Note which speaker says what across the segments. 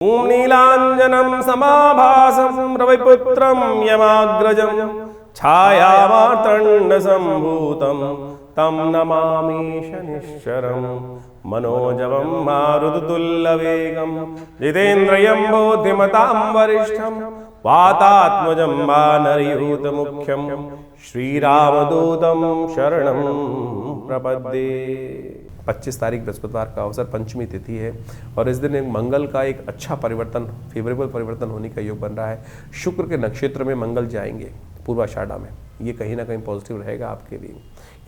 Speaker 1: ॐ नीलाञ्जनं समाभासं रविपुत्रं यमाग्रजं छायामातण्डसम्भूतं तं नमामि शनिश्चरं मनोजवं मारुततुल्यवेगं जितेन्द्रियं बुद्धिमतां वरिष्ठं वातात्मजं वानरयूथमुख्यं श्रीरामदूतं शरणं प्रपद्ये। 25 तारीख बृहस्पतिवार का अवसर पंचमी तिथि है और इस दिन एक मंगल का एक अच्छा परिवर्तन, फेवरेबल परिवर्तन होने का योग बन रहा है। शुक्र के नक्षत्र में मंगल जाएंगे पूर्वाषाढ़ा में, ये कहीं ना कहीं पॉजिटिव रहेगा आपके लिए।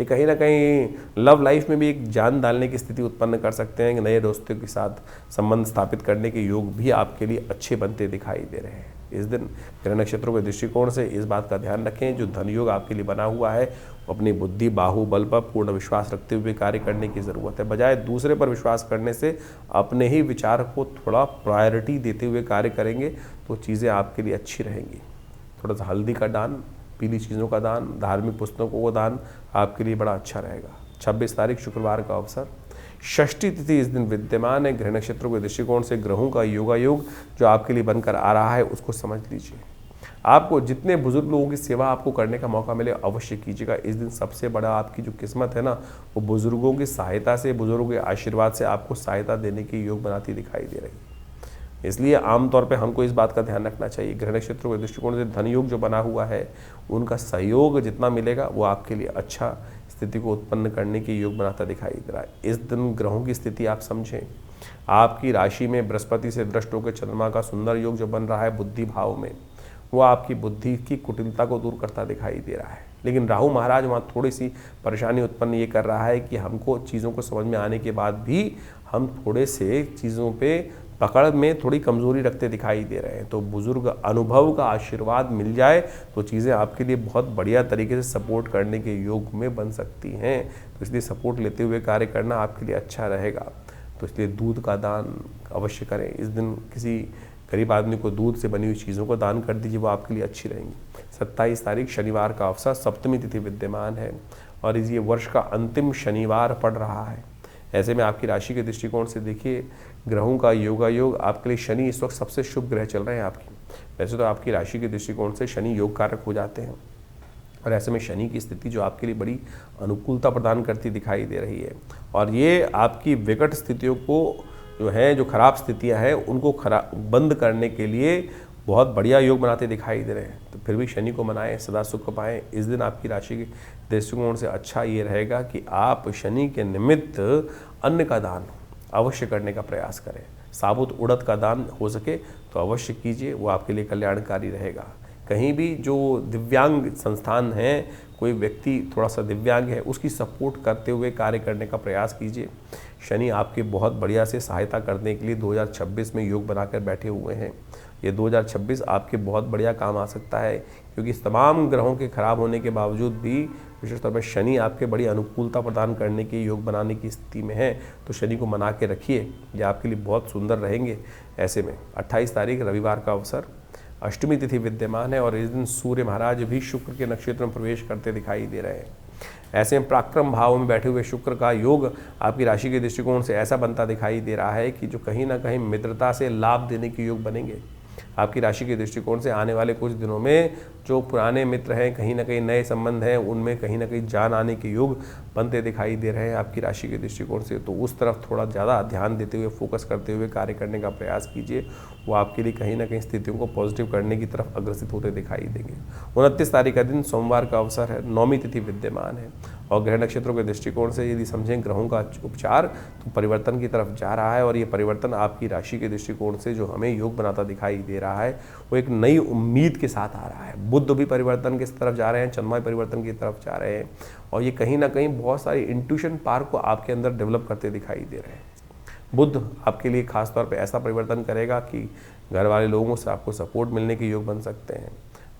Speaker 1: ये कहीं ना कहीं लव लाइफ में भी एक जान डालने की स्थिति उत्पन्न कर सकते हैं। नए दोस्तों के साथ संबंध स्थापित करने के योग भी आपके लिए अच्छे बनते दिखाई दे रहे हैं। इस दिन ग्रह नक्षत्रों के दृष्टिकोण से इस बात का ध्यान रखें, जो धन योग आपके लिए बना हुआ है अपनी बुद्धि बाहुबल पर पूर्ण विश्वास रखते हुए कार्य करने की ज़रूरत है। बजाय दूसरे पर विश्वास करने से अपने ही विचार को थोड़ा प्रायोरिटी देते हुए कार्य करेंगे तो चीज़ें आपके लिए अच्छी रहेंगी। थोड़ा सा हल्दी का दान, पीली चीज़ों का दान, धार्मिक पुस्तकों का दान आपके लिए बड़ा अच्छा रहेगा। 26 तारीख शुक्रवार का अवसर, षष्ठी तिथि इस दिन विद्यमान है। ग्रह नक्षत्रों के दृष्टिकोण से ग्रहों का योगायोग जो आपके लिए बनकर आ रहा है उसको समझ लीजिए। आपको जितने बुजुर्ग लोगों की सेवा आपको करने का मौका मिले अवश्य कीजिएगा। इस दिन सबसे बड़ा आपकी जो किस्मत है ना, वो बुजुर्गों की सहायता से, बुजुर्गों के आशीर्वाद से आपको सहायता देने की योग बनाती दिखाई दे रही है। इसलिए आमतौर पे हमको इस बात का ध्यान रखना चाहिए, ग्रह नक्षत्रों के दृष्टिकोण से धन योग जो बना हुआ है उनका सहयोग जितना मिलेगा वो आपके लिए अच्छा स्थिति को उत्पन्न करने की योग बनाता दिखाई दे रहा है। इस दिन ग्रहों की स्थिति आप समझें। आपकी राशि में बृहस्पति से दृष्ट होकर चंद्रमा का सुंदर योग जो बन रहा है बुद्धि भाव में, वो आपकी बुद्धि की कुटिलता को दूर करता दिखाई दे रहा है। लेकिन राहु महाराज वहाँ थोड़ी सी परेशानी उत्पन्न ये कर रहा है कि हमको चीज़ों को समझ में आने के बाद भी हम थोड़े से चीज़ों पे पकड़ में थोड़ी कमज़ोरी रखते दिखाई दे रहे हैं। तो बुजुर्ग अनुभव का आशीर्वाद मिल जाए तो चीज़ें आपके लिए बहुत बढ़िया तरीके से सपोर्ट करने के योग में बन सकती हैं। तो इसलिए सपोर्ट लेते हुए कार्य करना आपके लिए अच्छा रहेगा। तो इसलिए दूध का दान अवश्य करें। इस दिन किसी गरीब आदमी को दूध से बनी हुई चीज़ों को दान कर दीजिए, वो आपके लिए अच्छी रहेंगी। 27 तारीख शनिवार का अवसर, सप्तमी तिथि विद्यमान है और ये वर्ष का अंतिम शनिवार पड़ रहा है। ऐसे में आपकी राशि के दृष्टिकोण से देखिए, ग्रहों का योगायोग आपके लिए शनि इस वक्त सबसे शुभ ग्रह चल रहे हैं आपकी। वैसे तो आपकी राशि के दृष्टिकोण से शनि योग कारक हो जाते हैं और ऐसे में शनि की स्थिति जो आपके लिए बड़ी अनुकूलता प्रदान करती दिखाई दे रही है और ये आपकी विकट स्थितियों को जो है, जो खराब स्थितियां हैं उनको बंद करने के लिए बहुत बढ़िया योग बनाते दिखाई दे रहे हैं। तो फिर भी शनि को मनाएं, सदा सुख पाएं। इस दिन आपकी राशि के दृष्टिकोण से अच्छा ये रहेगा कि आप शनि के निमित्त अन्न का दान अवश्य करने का प्रयास करें। साबुत उड़द का दान हो सके तो अवश्य कीजिए, वो आपके लिए कल्याणकारी रहेगा। कहीं भी जो दिव्यांग संस्थान हैं, कोई व्यक्ति थोड़ा सा दिव्यांग है, उसकी सपोर्ट करते हुए कार्य करने का प्रयास कीजिए। शनि आपके बहुत बढ़िया से सहायता करने के लिए 2026 में योग बनाकर बैठे हुए हैं। ये 2026 आपके बहुत बढ़िया काम आ सकता है, क्योंकि इस तमाम ग्रहों के खराब होने के बावजूद भी विशेष तौर पर शनि आपके बड़ी अनुकूलता प्रदान करने की, योग बनाने की स्थिति में है। तो शनि को मना के रखिए, ये आपके लिए बहुत सुंदर रहेंगे। ऐसे में 28 तारीख रविवार का अवसर, अष्टमी तिथि विद्यमान है और इस दिन सूर्य महाराज भी शुक्र के नक्षत्र में प्रवेश करते दिखाई दे रहे हैं। ऐसे में पराक्रम भाव में बैठे हुए शुक्र का योग आपकी राशि के दृष्टिकोण से ऐसा बनता दिखाई दे रहा है कि जो कहीं ना कहीं मित्रता से लाभ देने के योग बनेंगे। आपकी राशि के दृष्टिकोण से आने वाले कुछ दिनों में जो पुराने मित्र हैं, कहीं ना कहीं नए संबंध हैं, उनमें कहीं ना कहीं जान आने के योग बनते दिखाई दे रहे हैं आपकी राशि के दृष्टिकोण से। तो उस तरफ थोड़ा ज़्यादा ध्यान देते हुए, फोकस करते हुए कार्य करने का प्रयास कीजिए, वो आपके लिए कहीं ना कहीं स्थितियों को पॉजिटिव करने की तरफ अग्रसित होते दिखाई देंगे। 29 तारीख का दिन सोमवार का अवसर है, नौमी तिथि विद्यमान है और ग्रह नक्षत्रों के दृष्टिकोण से यदि समझें ग्रहों का उपचार, तो परिवर्तन की तरफ जा रहा है और ये परिवर्तन आपकी राशि के दृष्टिकोण से जो हमें योग बनाता दिखाई दे रहा है वो एक नई उम्मीद के साथ आ रहा है। बुध भी परिवर्तन की तरफ जा रहे हैं, चंद्रमा परिवर्तन की तरफ जा रहे हैं और ये कहीं ना कहीं बहुत सारी इंट्यूशन पावर को आपके अंदर डेवलप करते दिखाई दे रहे हैं। बुध आपके लिए खास तौर पे ऐसा परिवर्तन करेगा कि घर वाले लोगों से आपको सपोर्ट मिलने के योग बन सकते हैं।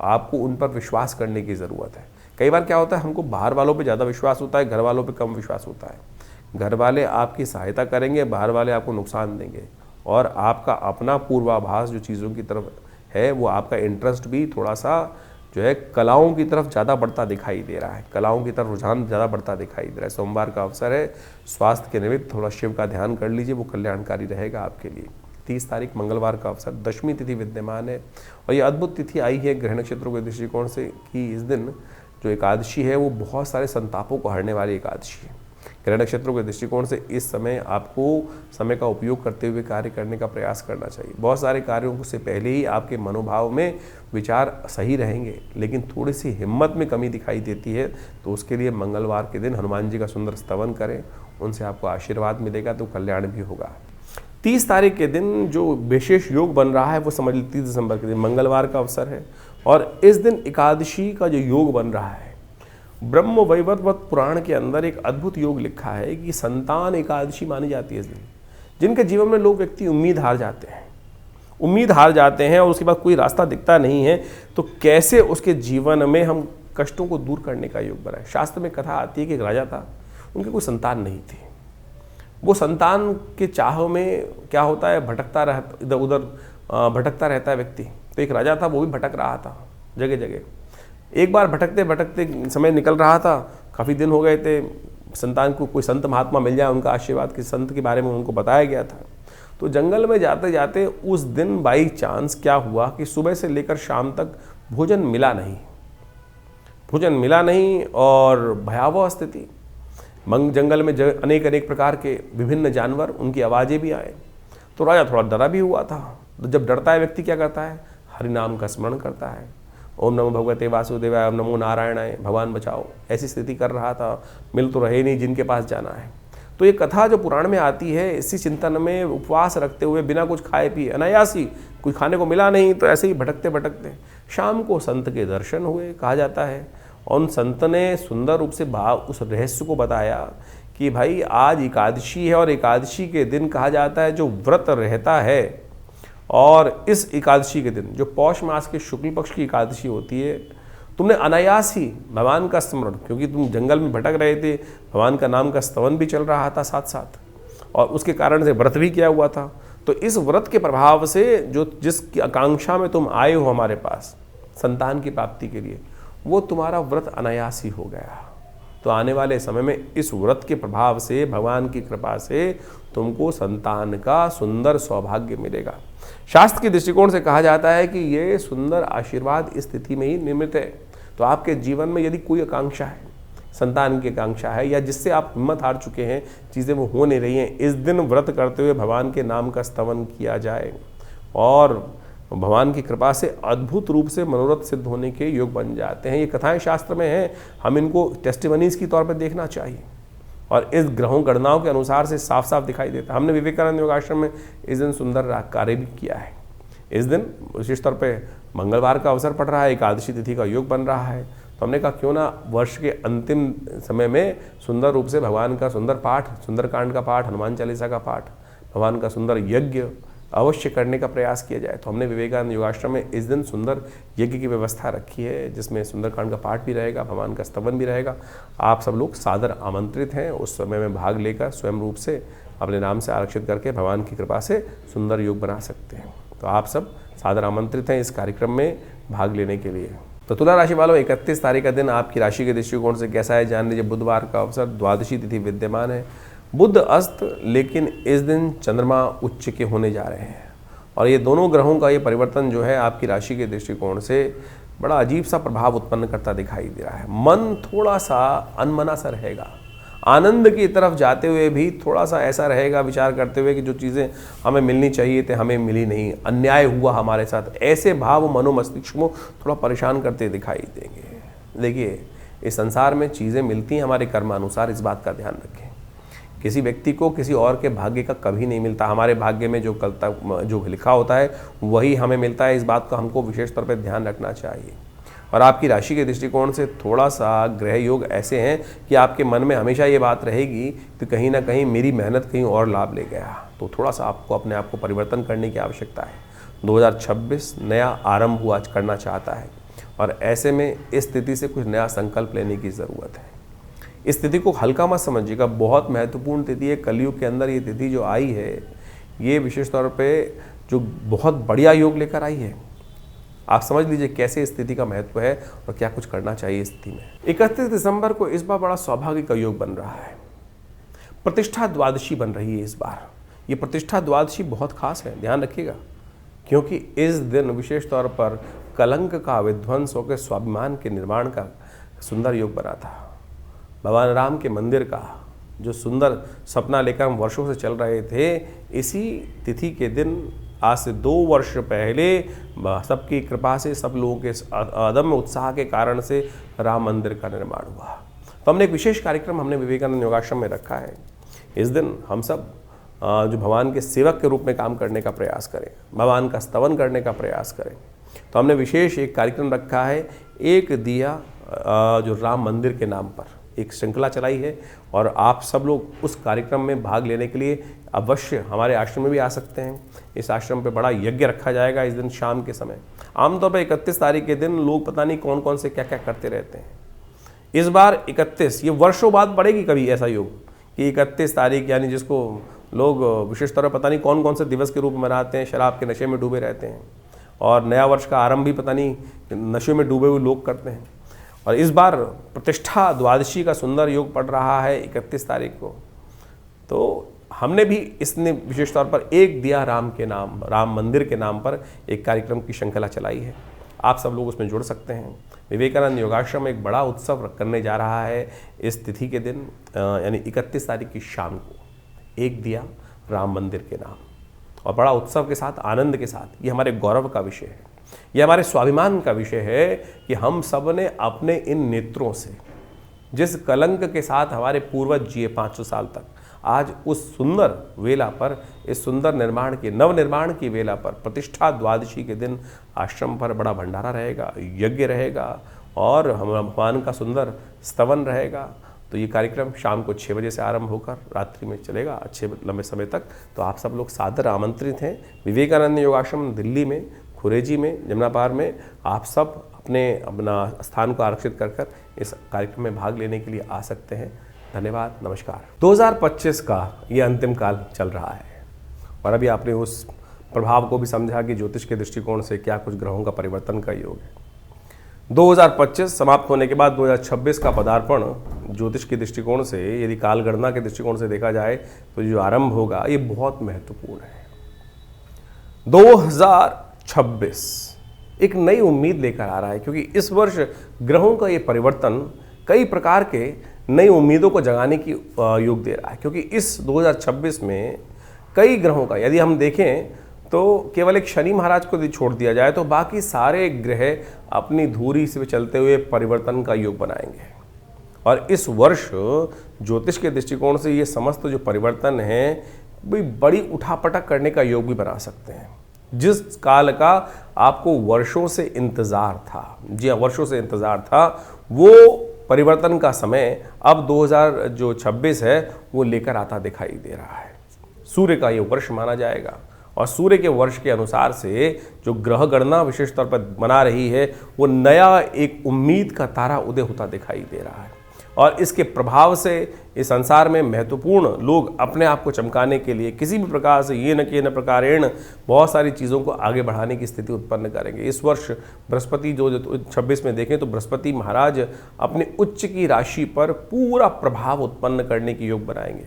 Speaker 1: आपको उन पर विश्वास करने की ज़रूरत है। कई बार क्या होता है, हमको बाहर वालों पे ज़्यादा विश्वास होता है, घर वालों पे कम विश्वास होता है। घर वाले आपकी सहायता करेंगे, बाहर वाले आपको नुकसान देंगे और आपका अपना पूर्वाभास जो चीज़ों की तरफ है, वो आपका इंटरेस्ट भी थोड़ा सा जो है कलाओं की तरफ ज़्यादा बढ़ता दिखाई दे रहा है। कलाओं की तरफ रुझान ज़्यादा बढ़ता दिखाई दे रहा है। सोमवार का अवसर है, स्वास्थ्य के निमित्त थोड़ा शिव का ध्यान कर लीजिए, वो कल्याणकारी रहेगा आपके लिए। 30 तारीख मंगलवार का अवसर, दशमी तिथि विद्यमान है और ये अद्भुत तिथि आई है ग्रह नक्षत्रों के दृष्टिकोण से कि इस दिन जो एकादशी है वो बहुत सारे संतापों को हरने वाली एकादशी है। ग्रह नक्षत्रों के दृष्टिकोण से इस समय आपको समय का उपयोग करते हुए कार्य करने का प्रयास करना चाहिए। बहुत सारे कार्यों से पहले ही आपके मनोभाव में विचार सही रहेंगे, लेकिन थोड़ी सी हिम्मत में कमी दिखाई देती है, तो उसके लिए मंगलवार के दिन हनुमान जी का सुंदर स्तवन करें, उनसे आपको आशीर्वाद मिलेगा तो कल्याण भी होगा। 30 तारीख के दिन जो विशेष योग बन रहा है वो समझ लीजिए 30 दिसंबर के दिन मंगलवार का अवसर है और इस दिन एकादशी का जो योग बन रहा है, ब्रह्म वैवर्त पुराण के अंदर एक अद्भुत योग लिखा है कि संतान एकादशी मानी जाती है इस दिन। जिनके जीवन में लोग व्यक्ति उम्मीद हार जाते हैं और उसके बाद कोई रास्ता दिखता नहीं है, तो कैसे उसके जीवन में हम कष्टों को दूर करने का योग बनाए। शास्त्र में कथा आती है कि एक राजा था, उनके कोई संतान नहीं थी। वो संतान के चाह में क्या होता है, इधर उधर भटकता रहता है व्यक्ति। तो एक राजा था, वो भी भटक रहा था जगह जगह। एक बार भटकते भटकते समय निकल रहा था, काफ़ी दिन हो गए थे, संतान को कोई संत महात्मा मिल जाए, उनका आशीर्वाद के संत के बारे में उनको बताया गया था। तो जंगल में जाते जाते उस दिन बाई चांस क्या हुआ कि सुबह से लेकर शाम तक भोजन मिला नहीं और भयावह स्थिति। जंगल में अनेक अनेक प्रकार के विभिन्न जानवर, उनकी आवाज़ें भी आए। तो राजा थोड़ा डरा भी हुआ था। तो जब डरता है व्यक्ति क्या करता है, हरि नाम का स्मरण करता है, ओम नमो भगवते वासुदेवाय, ओम नमो नारायणाय, भगवान बचाओ। ऐसी स्थिति कर रहा था, मिल तो रहे नहीं जिनके पास जाना है। तो ये कथा जो पुराण में आती है, इसी चिंतन में उपवास रखते हुए बिना कुछ खाए पिए अनायासी, कोई खाने को मिला नहीं तो ऐसे ही भटकते भटकते शाम को संत के दर्शन हुए, कहा जाता है। और उन संत ने सुंदर रूप से उस रहस्य को बताया कि भाई आज एकादशी है और एकादशी के दिन कहा जाता है जो व्रत रहता है, और इस एकादशी के दिन जो पौष मास के शुक्ल पक्ष की एकादशी होती है, तुमने अनायास ही भगवान का स्मरण, क्योंकि तुम जंगल में भटक रहे थे, भगवान का नाम का स्तवन भी चल रहा था साथ साथ, और उसके कारण से व्रत भी किया हुआ था। तो इस व्रत के प्रभाव से जो जिसकी आकांक्षा में तुम आए हो हमारे पास संतान की प्राप्ति के लिए, वो तुम्हारा व्रत अनायास ही हो गया। तो आने वाले समय में इस व्रत के प्रभाव से, भगवान की कृपा से तुमको संतान का सुंदर सौभाग्य मिलेगा। शास्त्र के दृष्टिकोण से कहा जाता है कि ये सुंदर आशीर्वाद इस तिथि में ही निर्मित है। तो आपके जीवन में यदि कोई आकांक्षा है, संतान की आकांक्षा है, या जिससे आप हिम्मत हार चुके हैं, चीज़ें वो हो नहीं रही हैं, इस दिन व्रत करते हुए भगवान के नाम का स्तवन किया जाए और भगवान की कृपा से अद्भुत रूप से मनोरथ सिद्ध होने के योग बन जाते हैं। ये कथाएं शास्त्र में हैं, हम इनको टेस्टिमनीज की तौर पर देखना चाहिए और इस ग्रहों गणनाओं के अनुसार से साफ साफ दिखाई देता है। हमने विवेकानंद योगाश्रम में इस दिन सुंदर कार्य भी किया है। इस दिन विशेष तौर पे मंगलवार का अवसर पड़ रहा है, एकादशी तिथि का योग बन रहा है, तो हमने कहा क्यों ना वर्ष के अंतिम समय में सुंदर रूप से भगवान का सुंदर पाठ, सुंदरकांड का पाठ, हनुमान चालीसा का पाठ, भगवान का सुंदर यज्ञ अवश्य करने का प्रयास किया जाए। तो हमने विवेकानंद योगाश्रम में इस दिन सुंदर यज्ञ की व्यवस्था रखी है, जिसमें सुंदरकांड का पाठ भी रहेगा, भगवान का स्तवन भी रहेगा। आप सब लोग सादर आमंत्रित हैं उस समय में भाग लेकर स्वयं रूप से अपने नाम से आरक्षित करके भगवान की कृपा से सुंदर योग बना सकते हैं। तो आप सब सादर आमंत्रित हैं इस कार्यक्रम में भाग लेने के लिए। तो तुला राशि वालों, 31 तारीख का दिन आपकी राशि के दृष्टिकोण से कैसा है जान लीजिए। बुधवार का अवसर, द्वादशी तिथि विद्यमान है, बुध अस्त, लेकिन इस दिन चंद्रमा उच्च के होने जा रहे हैं और ये दोनों ग्रहों का ये परिवर्तन जो है आपकी राशि के दृष्टिकोण से बड़ा अजीब सा प्रभाव उत्पन्न करता दिखाई दे रहा है। मन थोड़ा सा अनमना सा रहेगा, आनंद की तरफ जाते हुए भी थोड़ा सा ऐसा रहेगा विचार करते हुए कि जो चीज़ें हमें मिलनी चाहिए थे हमें मिली नहीं, अन्याय हुआ हमारे साथ, ऐसे भाव मनोमस्तिष्क को थोड़ा परेशान करते दिखाई देंगे। देखिए, इस संसार में चीज़ें मिलती हैं हमारे कर्मानुसार, इस बात का ध्यान रखें। किसी व्यक्ति को किसी और के भाग्य का कभी नहीं मिलता, हमारे भाग्य में जो कल तक जो लिखा होता है वही हमें मिलता है। इस बात का हमको विशेष तौर पर ध्यान रखना चाहिए। और आपकी राशि के दृष्टिकोण से थोड़ा सा ग्रह योग ऐसे हैं कि आपके मन में हमेशा ये बात रहेगी कि कहीं ना कहीं मेरी मेहनत कहीं और लाभ ले गया। तो थोड़ा सा आपको अपने आप को परिवर्तन करने की आवश्यकता है। 2026 नया आरंभ हुआ करना चाहता है और ऐसे में इस स्थिति से कुछ नया संकल्प लेने की ज़रूरत है। इस तिथि को हल्का मत समझिएगा, बहुत महत्वपूर्ण तिथि है। कलयुग के अंदर ये तिथि जो आई है, ये विशेष तौर पे जो बहुत बढ़िया योग लेकर आई है। आप समझ लीजिए कैसे इस तिथि का महत्व है और क्या कुछ करना चाहिए इस तिथि में। 31 दिसंबर को इस बार बड़ा सौभाग्य का योग बन रहा है, प्रतिष्ठा द्वादशी बन रही है इस बार। ये प्रतिष्ठा द्वादशी बहुत खास है, ध्यान रखिएगा, क्योंकि इस दिन विशेष तौर पर कलंक का विध्वंस होकर स्वाभिमान के निर्माण का सुंदर योग बना था। भगवान राम के मंदिर का जो सुंदर सपना लेकर हम वर्षों से चल रहे थे, इसी तिथि के दिन आज से 2 वर्ष पहले सबकी कृपा से, सब लोगों के अदम्य उत्साह के कारण से राम मंदिर का निर्माण हुआ। तो हमने एक विशेष कार्यक्रम हमने विवेकानंद योगाश्रम में रखा है। इस दिन हम सब जो भगवान के सेवक के रूप में काम करने का प्रयास करें, भगवान का स्तवन करने का प्रयास करें। तो हमने विशेष एक कार्यक्रम रखा है, एक दिया जो राम मंदिर के नाम पर एक श्रृंखला चलाई है, और आप सब लोग उस कार्यक्रम में भाग लेने के लिए अवश्य हमारे आश्रम में भी आ सकते हैं। इस आश्रम पे बड़ा यज्ञ रखा जाएगा इस दिन शाम के समय। आमतौर पर 31 तारीख के दिन लोग पता नहीं कौन कौन से क्या क्या करते रहते हैं। इस बार 31, ये वर्षों बाद पड़ेगी कभी ऐसा योग कि 31 तारीख, यानी जिसको लोग विशेष तौर पर पता नहीं कौन कौन से दिवस के रूप में मनाते हैं, शराब के नशे में डूबे रहते हैं, और नया वर्ष का आरंभ भी पता नहीं नशे में डूबे हुए लोग करते हैं। और इस बार प्रतिष्ठा द्वादशी का सुंदर योग पड़ रहा है 31 तारीख को। तो हमने भी इसने विशेष तौर पर एक दिया राम के नाम, राम मंदिर के नाम पर एक कार्यक्रम की श्रृंखला चलाई है। आप सब लोग उसमें जुड़ सकते हैं। विवेकानंद योगाश्रम एक बड़ा उत्सव करने जा रहा है इस तिथि के दिन, यानी 31 तारीख की शाम को, एक दिया राम मंदिर के नाम, और बड़ा उत्सव के साथ, आनंद के साथ। ये हमारे गौरव का विषय है, ये हमारे स्वाभिमान का विषय है कि हम सब ने अपने इन नेत्रों से जिस कलंक के साथ हमारे पूर्वज जिए 500 साल तक, आज उस सुंदर वेला पर, इस सुंदर निर्माण की, नवनिर्माण की वेला पर, प्रतिष्ठा द्वादशी के दिन आश्रम पर बड़ा भंडारा रहेगा, यज्ञ रहेगा, और हम भगवान का सुंदर स्तवन रहेगा। तो ये कार्यक्रम शाम को 6 बजे से आरंभ होकर रात्रि में चलेगा, अच्छे लंबे समय तक। तो आप सब लोग सादर आमंत्रित हैं। विवेकानंद योगाश्रम दिल्ली में, खुरेजी में, जमुना पार में आप सब अपना स्थान को आरक्षित कर इस कार्यक्रम में भाग लेने के लिए आ सकते हैं। धन्यवाद, नमस्कार। 2025 का ये अंतिम काल चल रहा है, और अभी आपने उस प्रभाव को भी समझा कि ज्योतिष के दृष्टिकोण से क्या कुछ ग्रहों का परिवर्तन का योग है। 2025 समाप्त होने के बाद 2026 का पदार्पण ज्योतिष के दृष्टिकोण से, यदि कालगणना के दृष्टिकोण से देखा जाए तो जो आरंभ होगा ये बहुत महत्वपूर्ण है। 2026 एक नई उम्मीद लेकर आ रहा है, क्योंकि इस वर्ष ग्रहों का ये परिवर्तन कई प्रकार के नई उम्मीदों को जगाने की योग दे रहा है। क्योंकि इस 2026 में कई ग्रहों का, यदि हम देखें तो केवल एक शनि महाराज को यदि छोड़ दिया जाए तो बाकी सारे ग्रह अपनी धुरी से चलते हुए परिवर्तन का योग बनाएंगे। और इस वर्ष ज्योतिष के दृष्टिकोण से ये समस्त जो परिवर्तन है भी बड़ी उठापटक करने का योग भी बना सकते हैं। जिस काल का आपको वर्षों से इंतजार था, जी हाँ, वर्षों से इंतजार था, वो परिवर्तन का समय अब 2026 है वो लेकर आता दिखाई दे रहा है। सूर्य का ये वर्ष माना जाएगा, और सूर्य के वर्ष के अनुसार से जो ग्रह गणना विशेष तौर पर बना रही है, वो नया एक उम्मीद का तारा उदय होता दिखाई दे रहा है। और इसके प्रभाव से इस संसार में महत्वपूर्ण लोग अपने आप को चमकाने के लिए किसी भी प्रकार से ये न कि न प्रकारेण बहुत सारी चीज़ों को आगे बढ़ाने की स्थिति उत्पन्न करेंगे। इस वर्ष बृहस्पति जो 26 में देखें तो बृहस्पति महाराज अपने उच्च की राशि पर पूरा प्रभाव उत्पन्न करने की योग बनाएंगे,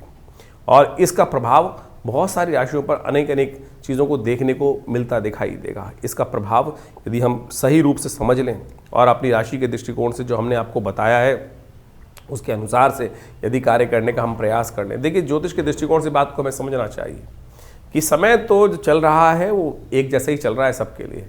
Speaker 1: और इसका प्रभाव बहुत सारी राशियों पर अनेक अनेक चीज़ों को देखने को मिलता दिखाई देगा। इसका प्रभाव यदि हम सही रूप से समझ लें और अपनी राशि के दृष्टिकोण से जो हमने आपको बताया है उसके अनुसार से यदि कार्य करने का हम प्रयास कर लें। देखिए, ज्योतिष के दृष्टिकोण से बात को हमें समझना चाहिए कि समय तो जो चल रहा है वो एक जैसे ही चल रहा है सबके लिए,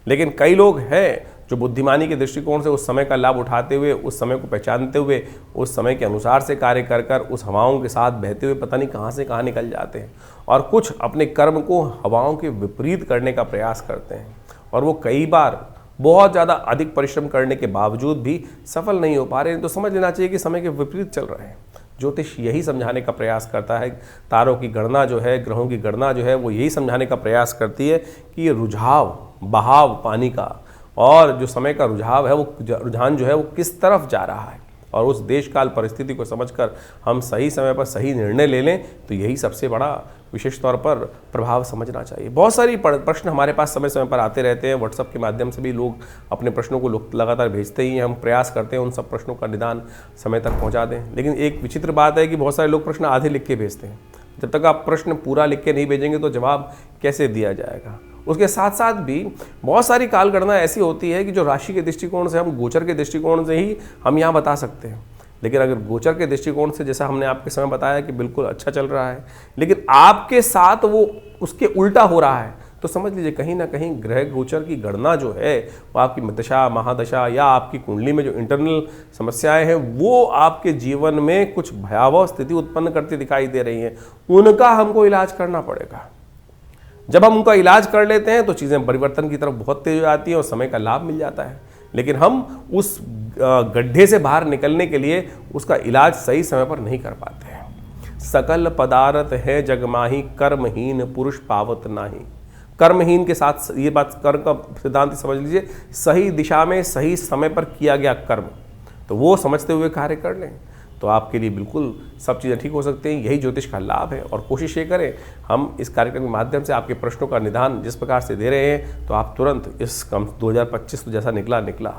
Speaker 1: लेकिन कई लोग हैं जो बुद्धिमानी के दृष्टिकोण से उस समय का लाभ उठाते हुए, उस समय को पहचानते हुए, उस समय के अनुसार से कार्य कर कर उस हवाओं के साथ बहते हुए पता नहीं कहाँ से कहाँ निकल जाते हैं, और कुछ अपने कर्म को हवाओं के विपरीत करने का प्रयास करते हैं, और वो कई बार बहुत ज़्यादा अधिक परिश्रम करने के बावजूद भी सफल नहीं हो पा रहे हैं। तो समझ लेना चाहिए कि समय के विपरीत चल रहे हैं। ज्योतिष यही समझाने का प्रयास करता है, तारों की गणना जो है, ग्रहों की गणना जो है, वो यही समझाने का प्रयास करती है कि ये रुझाव, बहाव पानी का, और जो समय का रुझाव है, वो रुझान जो है वो किस तरफ जा रहा है, और उस देश काल परिस्थिति को समझकर हम सही समय पर सही निर्णय ले लें, तो यही सबसे बड़ा विशेष तौर पर प्रभाव समझना चाहिए। बहुत सारी प्रश्न हमारे पास समय समय पर आते रहते हैं, व्हाट्सएप के माध्यम से भी लोग अपने प्रश्नों को लगातार भेजते ही हैं। हम प्रयास करते हैं उन सब प्रश्नों का निदान समय तक पहुंचा दें, लेकिन एक विचित्र बात है कि बहुत सारे लोग प्रश्न आधे लिख के भेजते हैं, जब तक आप प्रश्न पूरा लिख के नहीं भेजेंगे तो जवाब कैसे दिया जाएगा। उसके साथ साथ भी बहुत सारी कालगणना ऐसी होती है कि जो राशि के दृष्टिकोण से, हम गोचर के दृष्टिकोण से ही हम यहाँ बता सकते हैं। लेकिन अगर गोचर के दृष्टिकोण से, जैसा हमने आपके समय बताया कि बिल्कुल अच्छा चल रहा है, लेकिन आपके साथ वो उसके उल्टा हो रहा है, तो समझ लीजिए कहीं ना कहीं ग्रह गोचर की गणना जो है वो आपकी दशा महादशा या आपकी कुंडली में जो इंटरनल समस्याएं हैं वो आपके जीवन में कुछ भयावह स्थिति उत्पन्न करती दिखाई दे रही हैं। उनका हमको इलाज करना पड़ेगा। जब हम उनका इलाज कर लेते हैं तो चीज़ें परिवर्तन की तरफ बहुत तेज हो जाती हैं और समय का लाभ मिल जाता है। लेकिन हम उस गड्ढे से बाहर निकलने के लिए उसका इलाज सही समय पर नहीं कर पाते हैं। सकल पदार्थ है जगमाही, कर्महीन पुरुष पावत नाही। कर्महीन के साथ ये बात, कर्म का सिद्धांत समझ लीजिए, सही दिशा में सही समय पर किया गया कर्म, तो वो समझते हुए कार्य कर लें तो आपके लिए बिल्कुल सब चीज़ें ठीक हो सकती हैं। यही ज्योतिष का लाभ है। और कोशिश ये करें, हम इस कार्यक्रम के माध्यम से आपके प्रश्नों का निदान जिस प्रकार से दे रहे हैं, तो आप तुरंत इस 2025 तो जैसा निकला,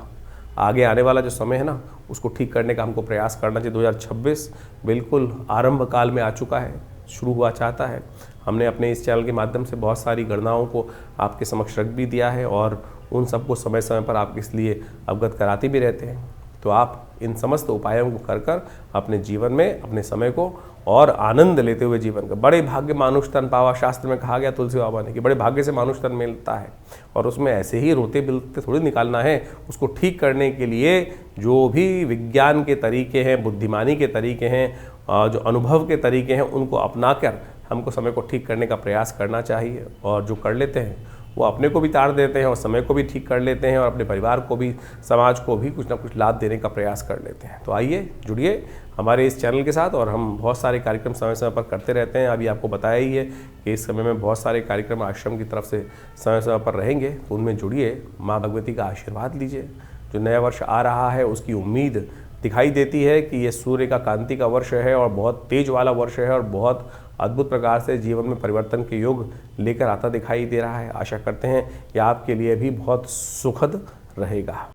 Speaker 1: आगे आने वाला जो समय है ना, उसको ठीक करने का हमको प्रयास करना चाहिए। 2026 बिल्कुल आरंभ काल में आ चुका है, शुरू हुआ चाहता है। हमने अपने इस चैनल के माध्यम से बहुत सारी गणनाओं को आपके समक्ष रख भी दिया है और उन सबको समय समय पर आप इसलिए अवगत कराते भी रहते हैं। तो आप इन समस्त उपायों को कर अपने जीवन में अपने समय को और आनंद लेते हुए जीवन का, बड़े भाग्य मानुष तन पावा, शास्त्र में कहा गया तुलसी बाबा ने कि बड़े भाग्य से मानुष तन मिलता है। और उसमें ऐसे ही रोते बिलते थोड़ी निकालना है। उसको ठीक करने के लिए जो भी विज्ञान के तरीके हैं, बुद्धिमानी के तरीके हैं, जो अनुभव के तरीके हैं, उनको अपना कर हमको समय को ठीक करने का प्रयास करना चाहिए। और जो कर लेते हैं वो अपने को भी तार देते हैं और समय को भी ठीक कर लेते हैं और अपने परिवार को भी, समाज को भी कुछ ना कुछ लाभ देने का प्रयास कर लेते हैं। तो आइए जुड़िए हमारे इस चैनल के साथ और हम बहुत सारे कार्यक्रम समय समय पर करते रहते हैं। अभी आपको बताया ही है कि इस समय में बहुत सारे कार्यक्रम आश्रम की तरफ से समय समय पर रहेंगे, तो उनमें जुड़िए, माँ भगवती का आशीर्वाद लीजिए। जो नया वर्ष आ रहा है उसकी उम्मीद दिखाई देती है कि ये सूर्य का कांति का वर्ष है और बहुत तेज वाला वर्ष है और बहुत अद्भुत प्रकार से जीवन में परिवर्तन के योग लेकर आता दिखाई दे रहा है। आशा करते हैं कि आपके लिए भी बहुत सुखद रहेगा।